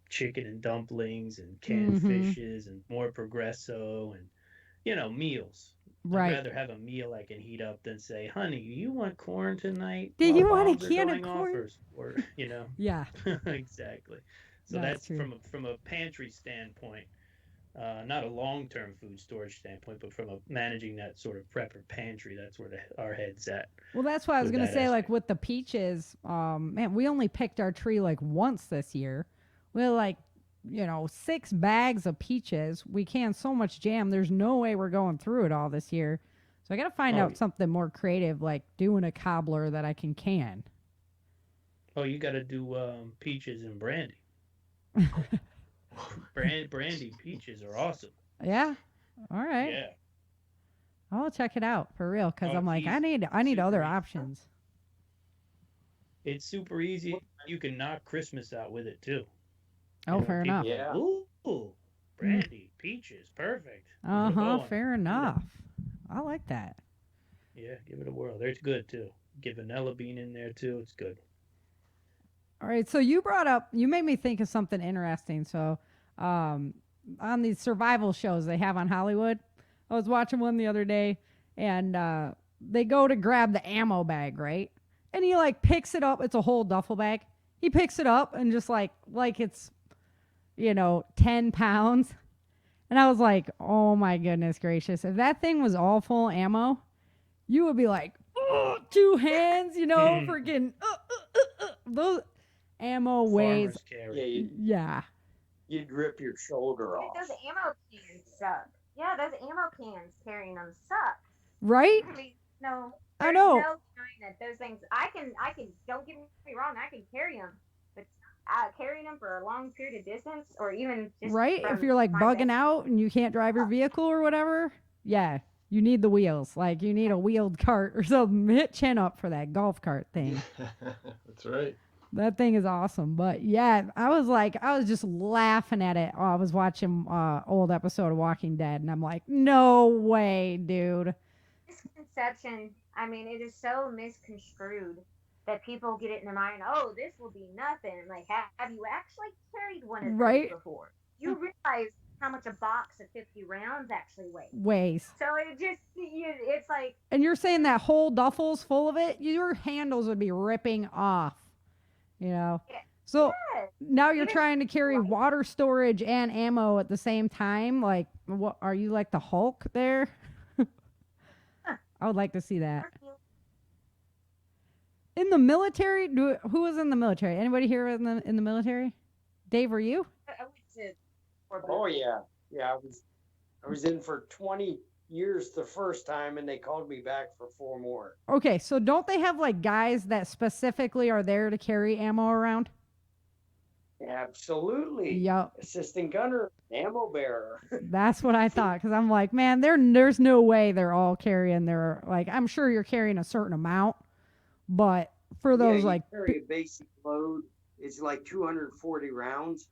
chicken and dumplings and canned fishes and more Progresso and, meals. Right. I'd rather have a meal I can heat up than say, honey, you want corn tonight? Do you want a can of corn? Or Yeah. Exactly. So that's from a pantry standpoint. Not a long-term food storage standpoint, but from a managing that sort of prepper pantry, that's where our head's at. Well, that's what I was with gonna that say. Like aspect. with the peaches, man, we only picked our tree like once this year. We had like 6 bags of peaches. We canned so much jam. There's no way we're going through it all this year. So I gotta find Oh, out something more creative, like doing a cobbler that I can. Oh, you got to do peaches and brandy. Brandy peaches are awesome. Yeah. All right. Yeah. I'll check it out for real because Oh, I'm like, it's I need super other easy. options. It's super easy. You can knock Christmas out with it too. Oh, fair People enough. are Yeah. like, ooh, brandy, peaches, perfect. Give it a Uh huh. go on Fair it. enough. I like that. Yeah, give it a whirl. It's good too. Get vanilla bean in there too. It's good. All right. So you made me think of something interesting. So, on these survival shows they have on Hollywood, I was watching one the other day, and they go to grab the ammo bag, right? And he like picks it up. It's a whole duffel bag. He picks it up and just like it's 10 pounds. And I was like, oh my goodness gracious. If that thing was all full ammo, you would be like, oh, 2 hands, freaking, those ammo weighs. Farmers carry. Yeah. You'd rip your shoulder off. Those ammo cans suck. Yeah, those ammo cans carrying them suck. Right? I mean, no. I There's know. no denying that those things. I can. Don't get me wrong. I can carry them, but carrying them for a long period of distance, or even just Right? If from you're like my bugging bed- out and you can't drive your vehicle or whatever, yeah, you need the wheels. Like you need a wheeled cart or something. Hit chin up for that golf cart thing. That's right. That thing is awesome. But yeah, I was just laughing at it. I was watching old episode of Walking Dead, and I'm like, no way, dude. misconception. I mean, it is so misconstrued that people get it in their mind. Oh, this will be nothing. Like, have you actually carried one of those Right. before? You realize how much a box of 50 rounds actually weighs. Weighs. So it's like, And you're saying that whole duffel's full of it? Your handles would be ripping off. Yeah. So yeah, now you're Even- trying to carry Right. water storage and ammo at the same time. Like, what are you like the Hulk there? I would like to see that. In the military, who was in the military? Anybody here in the military? Dave, were you? I went to Oh yeah, yeah. I was in for 20 years the first time, and they called me back for 4 more. Okay, so don't they have like guys that specifically are there to carry ammo around? Absolutely. Yep. Assistant gunner, ammo bearer. That's what I thought, because I'm like, man, there's no way they're all carrying their, like, I'm sure you're carrying a certain amount, but for those, you like, carry a basic load. It's like 240 rounds.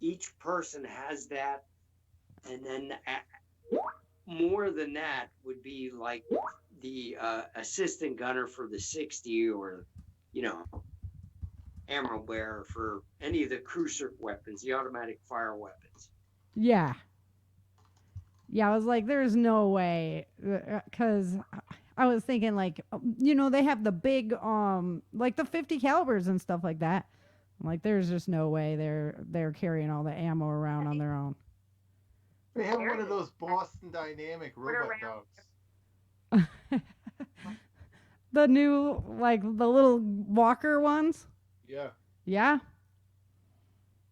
Each person has that, and then more than that would be like the assistant gunner for the 60, or ammo bearer for any of the cruiser weapons, the automatic fire weapons. yeah. Yeah, I was like, there's no way, because I was thinking, like, they have the big, like the 50 calibers and stuff like that. I'm like, there's just no way they're carrying all the ammo around on their own. They have one of those Boston Dynamic robot around. dogs. The new, like, the little walker ones. Yeah. Yeah.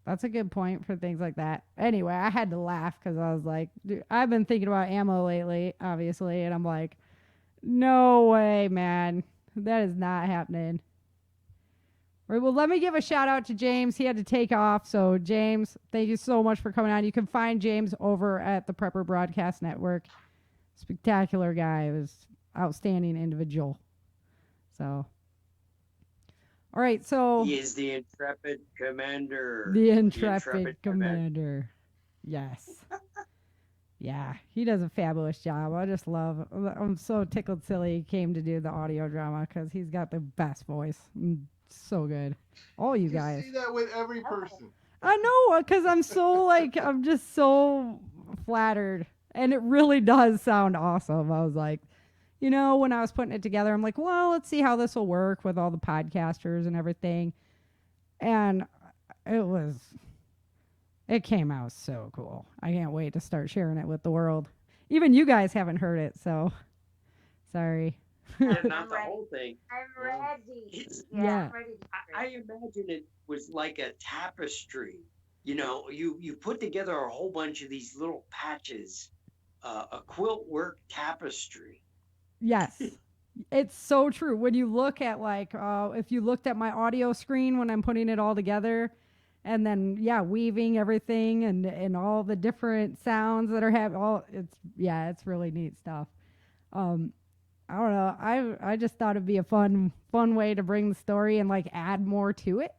That's a good point for things like that. Anyway, I had to laugh because I was like, dude, I've been thinking about ammo lately, obviously, and I'm like, no way, man. That is not happening. All right, well, let me give a shout out to James. He had to take off. So, James, thank you so much for coming on. You can find James over at the Prepper Broadcast Network. Spectacular guy. He was outstanding individual. So, all right, so He is the intrepid commander. the intrepid commander. Yes. Yeah, he does a fabulous job. I'm so tickled silly he came to do the audio drama because he's got the best voice. So good. All you guys. see that with every person. I know, because I'm so I'm just so flattered. And it really does sound awesome. I was like, when I was putting it together, I'm like, well, let's see how this will work with all the podcasters and everything. And it was It came out so cool. I can't wait to start sharing it with the world. Even you guys haven't heard it, so sorry. Yeah, I'm not the ready. whole thing. I'm ready. It's- Yeah. I'm ready to I imagine it was like a tapestry. You know, you put together a whole bunch of these little patches, a quilt work tapestry. Yes. It's so true. When you look at like, if you looked at my audio screen when I'm putting it all together, and then weaving everything and all the different sounds that are it's really neat stuff. I don't know. I just thought it'd be a fun way to bring the story and like add more to it.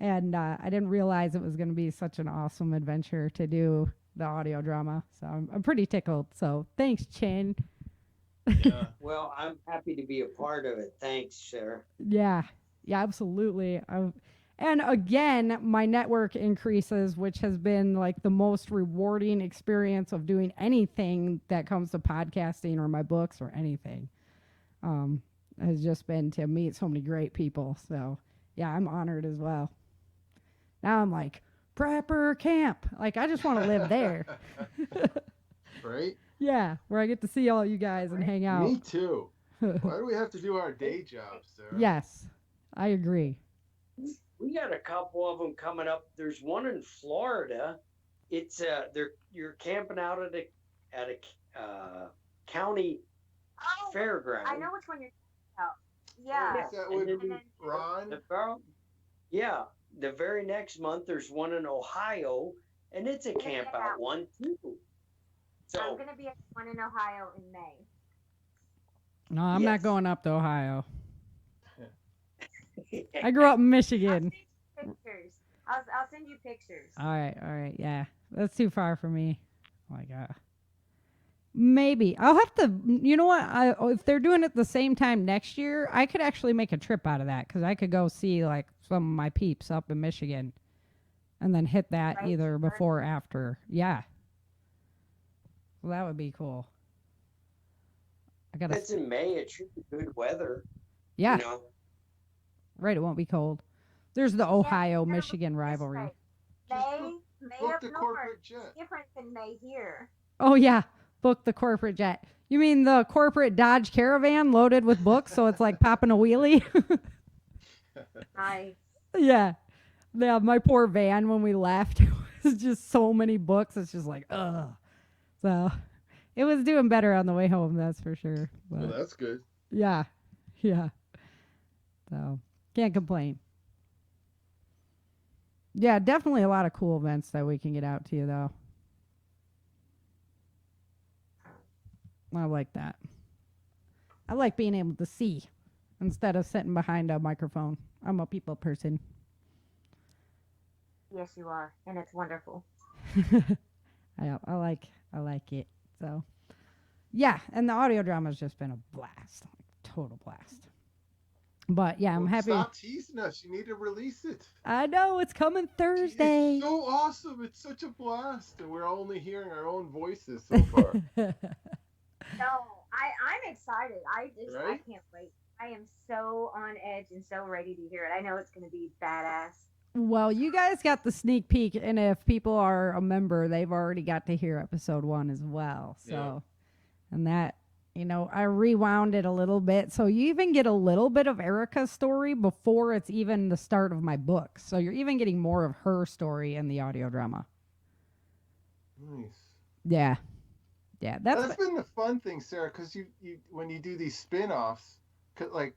And I didn't realize it was going to be such an awesome adventure to do the audio drama. So I'm pretty tickled. So thanks, Chin. Yeah. Well, I'm happy to be a part of it. Thanks, Sarah. Yeah, absolutely. And again, my network increases, which has been like the most rewarding experience of doing anything that comes to podcasting or my books or anything. Has just been to meet so many great people. So yeah, I'm honored as well. Now I'm like, prepper camp. Like, I just want to live there. Right? Yeah, where I get to see all you guys and hang out. Me too. Why do we have to do our day jobs, Sarah? Yes, I agree. We got a couple of them coming up. There's one in Florida. It's you're camping out at a county Oh, fairground. I know which one you're talking about. Yeah. Is that And with then Ron? The very next month there's one in Ohio, and it's a camp out one too. So I'm going to be at one in Ohio in May. No, I'm not Yes. going up to Ohio. I grew up in Michigan. I'll send you pictures. I'll send you pictures. All right, yeah. That's too far for me. Like, maybe. I'll have to, you know what? If they're doing it the same time next year, I could actually make a trip out of that because I could go see, like, some of my peeps up in Michigan and then hit that Right. either before or after. Yeah. Well, that would be cool. I gotta. it's in May. It should be good weather. Yeah, You know? right. It won't be cold. There's the Ohio-Michigan rivalry. May Book up the north corporate is jet. different than May here. Oh, yeah. Book the corporate jet. You mean the corporate Dodge Caravan loaded with books, so it's like popping a wheelie? I Yeah. Yeah, my poor van when we left, it was just so many books. It's just like, ugh. So it was doing better on the way home, that's for sure. But Well, that's good. yeah. So can't complain. Yeah, definitely a lot of cool events that we can get out to, though. I like that. I like being able to see instead of sitting behind a microphone. I'm a people person. yes, you are, and it's wonderful. I like it. So, yeah, and the audio drama has just been a blast, like, total blast. But yeah, I'm Well, happy. Stop teasing us. You need to release it. I know it's coming Thursday. It's so awesome. It's such a blast. And we're only hearing our own voices so far. No, I'm excited. I Right? can't wait. I am so on edge and so ready to hear it. I know it's going to be badass. Well, you guys got the sneak peek, and if people are a member, they've already got to hear episode 1 as well. So, and that, I rewound it a little bit. So you even get a little bit of Erica's story before it's even the start of my book. So you're even getting more of her story in the audio drama. Nice. Yeah. Yeah. That's been the fun thing, Sarah, because you when you do these spin-offs, like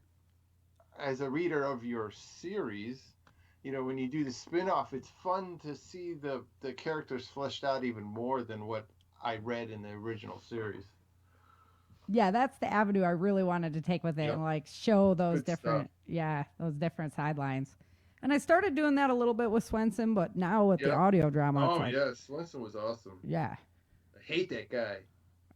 as a reader of your series, when you do the spin-off, it's fun to see the characters fleshed out even more than what I read in the original series. Yeah, that's the avenue I really wanted to take with it, and like show those Good different, those different sidelines. And I started doing that a little bit with Swenson, but now with the audio drama, Oh, it's like, yeah, Swenson was awesome. yeah. I hate that guy.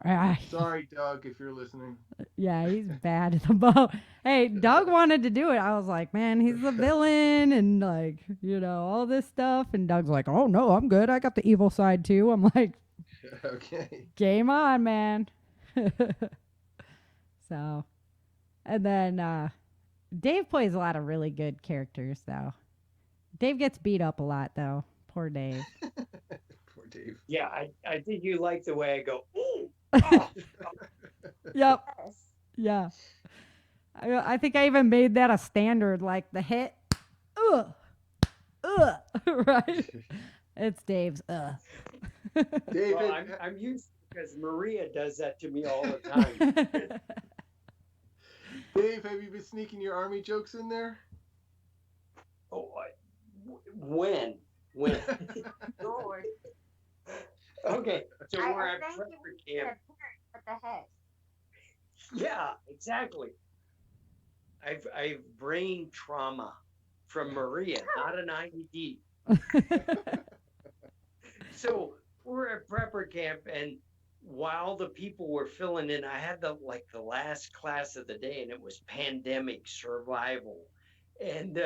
I- Sorry, Doug, if you're listening. Yeah, he's bad at the boat. Hey, Doug wanted to do it. I was like, man, he's the villain and like, all this stuff. And Doug's like, oh no, I'm good. I got the evil side too. I'm like, Okay. game on, man. So, and then Dave plays a lot of really good characters though. Dave gets beat up a lot though. Poor Dave. Poor Dave. Yeah, I think you like the way I go, ooh, oh. Yep. Yes. Yeah. I think I even made that a standard, like the hit. Right? It's Dave's. David, Well, I'm used because Maria does that to me all the time. Dave, have you been sneaking your army jokes in there? Oh, when? Lord. Okay, so we're I at think it prepper was camp. what the heck? Yeah, exactly. I've brain trauma from Maria, not an IED. So we're at prepper camp, and while the people were filling in, I had the last class of the day, and it was pandemic survival. And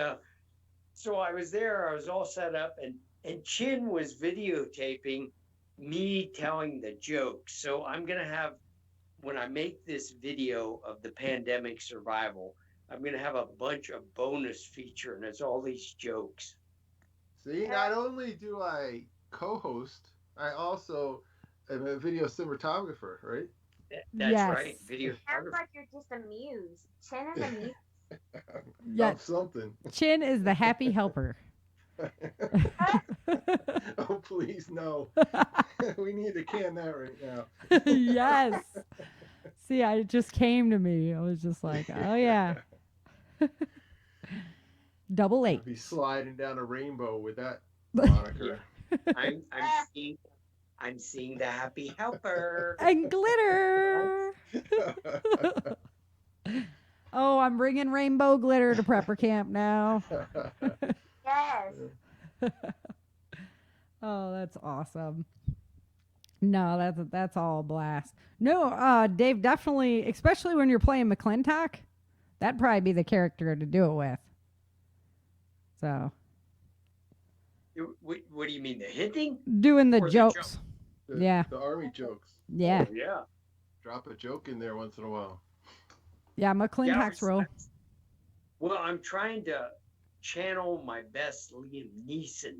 so I was there, I was all set up, and Chin was videotaping me telling the jokes. So I'm gonna have, when I make this video of the pandemic survival, I'm gonna have a bunch of bonus feature, and it's all these jokes. See, not only do I co-host, I also am a video cinematographer, right? That's Yes. right, Sounds videographer. like you're just amused. Chin is amused. Yeah. Of something. Chin is the happy helper. Oh, please, no. We need to can that right now. Yes. See, it just came to me. I was just like, oh, yeah. Double I'll eight. be sliding down a rainbow with that moniker. I'm seeing the happy helper. And glitter. Oh, I'm bringing rainbow glitter to prepper camp now. Yes. Oh, that's awesome. No, that's all a blast. No, Dave, definitely, especially when you're playing McClintock, that'd probably be the character to do it with. So. What do you mean, the hitting? Doing the Or the jokes. Yeah. The army jokes. Yeah. Oh, yeah. Drop a joke in there once in a while. Yeah, McClintock's role. Well, I'm trying to channel my best Liam Neeson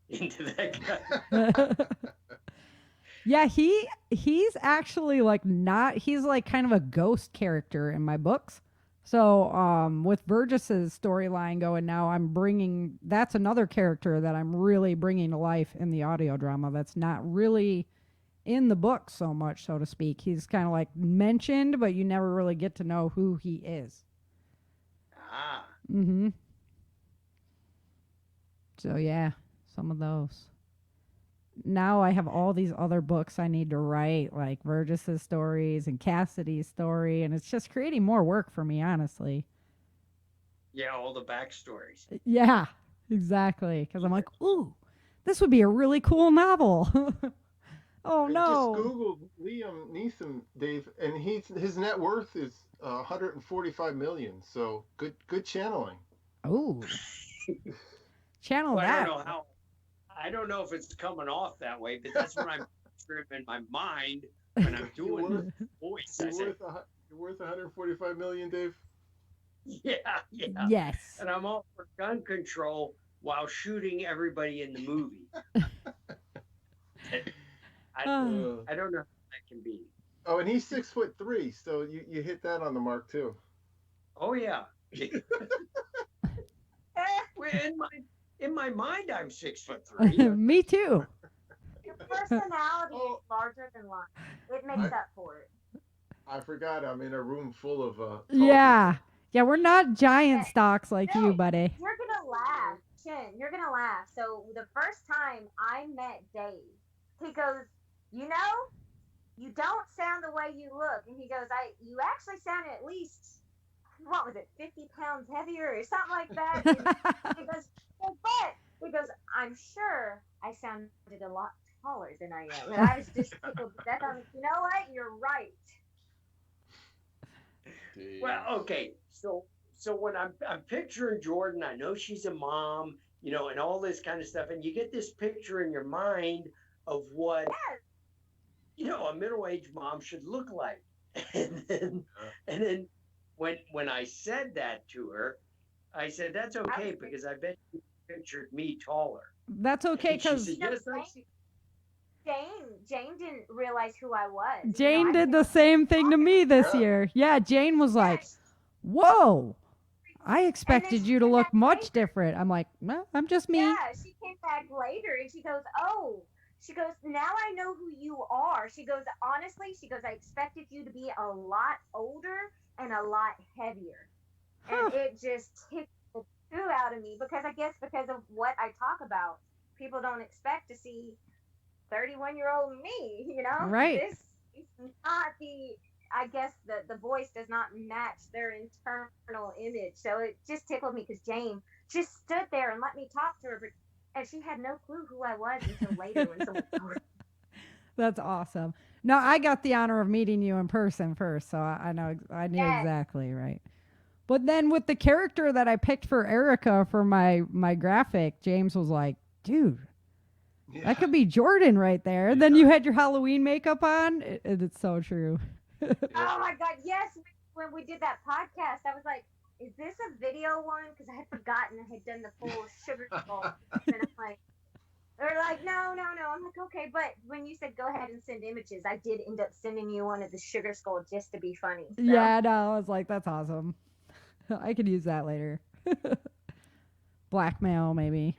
into that guy. Yeah, he's actually he's like kind of a ghost character in my books. So with Burgess's storyline going now, that's another character that I'm really bringing to life in the audio drama that's not really in the book so much, so to speak. He's kind of like mentioned, but you never really get to know who he is. Ah. Mm-hmm. So yeah, some of those. Now I have all these other books I need to write, like Burgess's stories and Cassidy's story, and it's just creating more work for me, honestly. Yeah, all the backstories. Yeah, exactly. Because I'm like, ooh, this would be a really cool novel. Oh, I no. just Googled Liam Neeson, Dave, and his net worth is 145 million. So good channeling. Oh. Channel that. I don't know if it's coming off that way, but that's what I'm picturing in my mind when I'm doing the voice. You're worth 145 million, Dave? Yeah. Yes. And I'm all for gun control while shooting everybody in the movie. I don't know how that can be. Oh, and he's 6'3", so you hit that on the mark too. Oh yeah. In my mind, I'm 6'3". Me too. Your personality is larger than life. It makes up for it. I forgot I'm in a room full of Yeah. Yeah, we're not giant stocks like you, buddy. You're gonna laugh, Chin. You're gonna laugh. So the first time I met Dave, he goes, you don't sound the way you look. And he goes, you actually sound at least, what was it, 50 pounds heavier or something like that. And he goes, but he goes, I'm sure I sounded a lot taller than I am. And I was just tickled to death. I'm like, you know what? You're right. Well, okay. So when I'm picturing Jordan, I know she's a mom, and all this kind of stuff, and you get this picture in your mind of what a middle-aged mom should look like. And then when I said that to her, I said, that's okay, because I bet you pictured me taller. That's okay And she because said, yes, I see. Jane didn't realize who I was. Jane I did the didn't same thing to me this Yeah. year. Yeah, Jane was like, whoa, I expected she you to came look back much later. different. I'm like, well, I'm just me. Yeah, she came back later and she goes, "Oh." She goes, "Now I know who you are." She goes, "Honestly," she goes, "I expected you to be a lot older and a lot heavier." Huh. And it just ticked the poo out of me because I guess because of what I talk about, people don't expect to see 31-year-old me, Right. This is not I guess the voice does not match their internal image. So it just tickled me because Jane just stood there and let me talk to her, and she had no clue who I was until later when someone told her. That's awesome. No, I got the honor of meeting you in person first, so I knew Yes. exactly, right? But then with the character that I picked for Erica for my graphic, James was like, dude, Yeah. that could be Jordan right there. And then you had your Halloween makeup on. It's so true. Oh my God, yes. When we did that podcast, I was like, is this a video one? Because I had forgotten I had done the full sugar skull. And I'm like, they're like, no. I'm like, okay. But when you said go ahead and send images, I did end up sending you one of the sugar skull just to be funny. So. Yeah, no, I was like, that's awesome. I could use that later. Blackmail, maybe.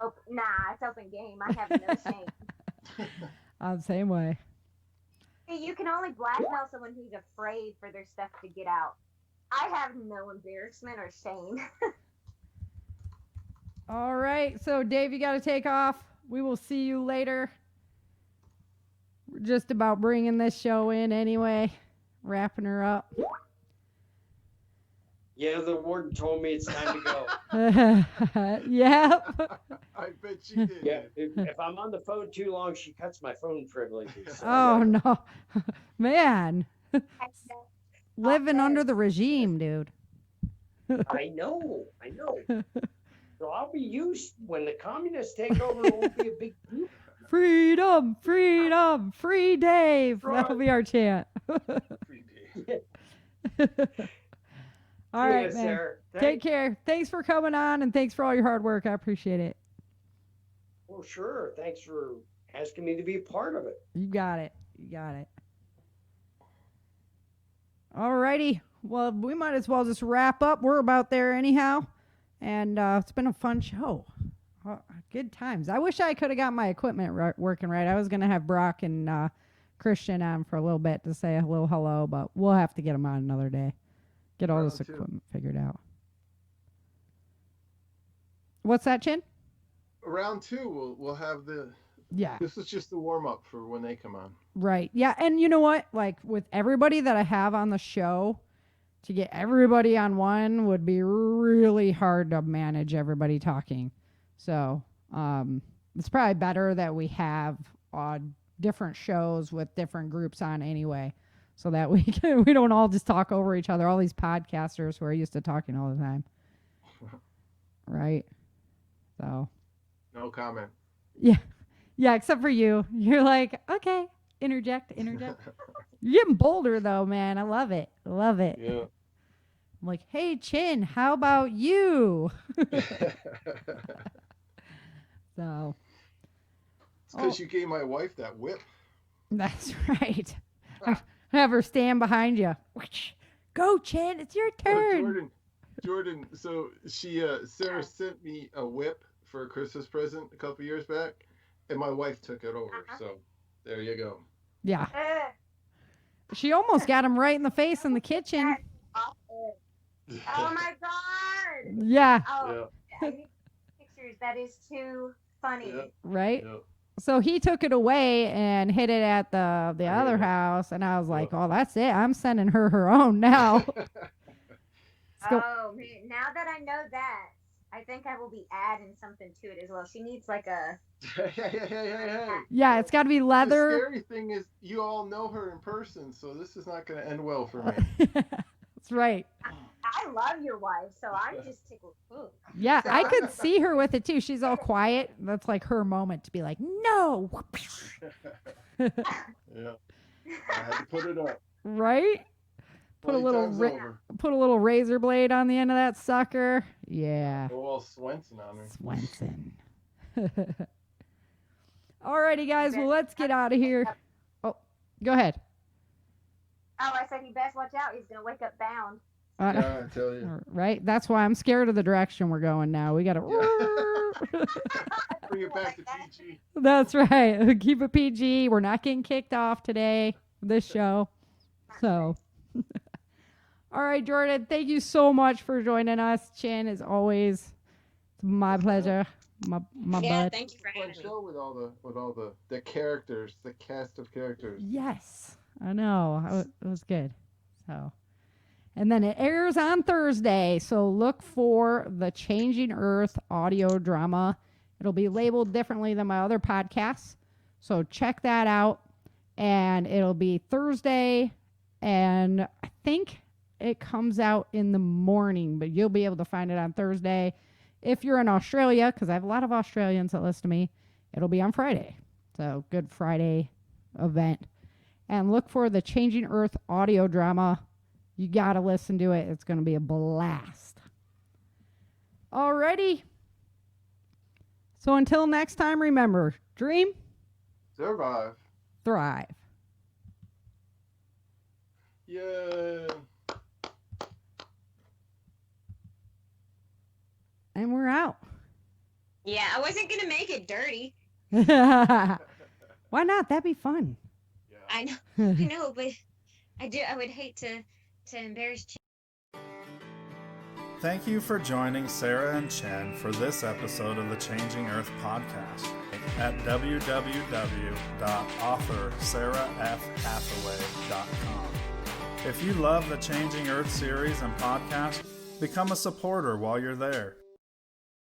Oh, nah, it's open game. I have no shame. I'm the same way. See, you can only blackmail someone who's afraid for their stuff to get out. I have no embarrassment or shame. All right. So, Dave, you got to take off. We will see you later. We're just about bringing this show in anyway, wrapping her up. Yeah, the warden told me it's time to go. Yep. I bet she did. Yeah, if I'm on the phone too long, she cuts my phone privileges. So Oh, no. Man. I Living under the regime, dude. I know. So I'll be used when the communists take over. It won't be a big deal. Freedom, freedom, free Dave. Right. That'll be our chant. Free day. All right, Yes, man. Sarah. Take care. Thanks for coming on, and thanks for all your hard work. I appreciate it. Well, sure. Thanks for asking me to be a part of it. You got it. All righty. Well, we might as well just wrap up. We're about there anyhow. And it's been a fun show. Good times. I wish I could have got my equipment working right. I was going to have Brock and Christian on for a little bit to say a little hello, but we'll have to get them on another day. Get all this equipment figured out. What's that, Chin? Round two, we'll have the. Yeah. This is just the warm up for when they come on. Right. Yeah. And you know what? Like with everybody that I have on the show, to get everybody on one would be really hard to manage everybody talking. So it's probably better that we have different shows with different groups on anyway, so that we don't all just talk over each other. All these podcasters who are used to talking all the time. Right. So. No comment. Yeah. Yeah, except for you. You're like, okay, interject. You're getting bolder, though, man. I love it. Yeah. I'm like, hey, Chin, how about you? So. It's because you gave my wife that whip. That's right. Have her stand behind you. Go, Chin. It's your turn. Jordan. So Sarah sent me a whip for a Christmas present a couple years back, and my wife took it over. So there you go. Yeah. She almost got him right in the face in the kitchen. Oh my God. Yeah. Oh, I need pictures. That is too funny. Yeah. Right? Yeah. So he took it away and hid it at the other house, and I was like, oh, that's it. I'm sending her own now. Oh, man. Now that I know that, I think I will be adding something to it as well. She needs like a... Hey. Yeah, it's got to be leather. The scary thing is you all know her in person, so this is not going to end well for me. That's right. I love your wife, so I'm just tickled. Yeah, I could see her with it too. She's all quiet. That's like her moment to be like, no. Yeah. I had to put it up. Right? Put a little razor blade on the end of that sucker. Yeah. Go all Swenson on her. Swenson. Alrighty, guys. Well, let's get out of here. Oh, go ahead. Oh, I said he best watch out. He's gonna wake up bound. Yeah, I tell you. Right? That's why I'm scared of the direction we're going now. We got to... Bring it back to PG. That's right. Keep it PG. We're not getting kicked off today, this show. So, all right, Jordan, thank you so much for joining us. Chan, as always, it's my pleasure. My bud. Thank you for having me. Show with all the characters, the cast of characters. Yes, I know. It was good. So, and then it airs on Thursday. So look for the Changing Earth audio drama. It'll be labeled differently than my other podcasts. So check that out. And it'll be Thursday. And I think it comes out in the morning, but you'll be able to find it on Thursday. If you're in Australia, because I have a lot of Australians that listen to me, it'll be on Friday. So Good Friday event. And look for the Changing Earth audio drama. You got to listen to it. It's going to be a blast. Alrighty. So until next time, remember, dream, Survive. thrive. Yeah. And we're out. Yeah, I wasn't gonna make it dirty. Why not? That'd be fun. Yeah. I know, but I would hate to embarrass. Thank you for joining Sarah and Chen for this episode of the Changing Earth podcast at www.authorSarahFHathaway.com. If you love the Changing Earth series and podcast, become a supporter while you're there.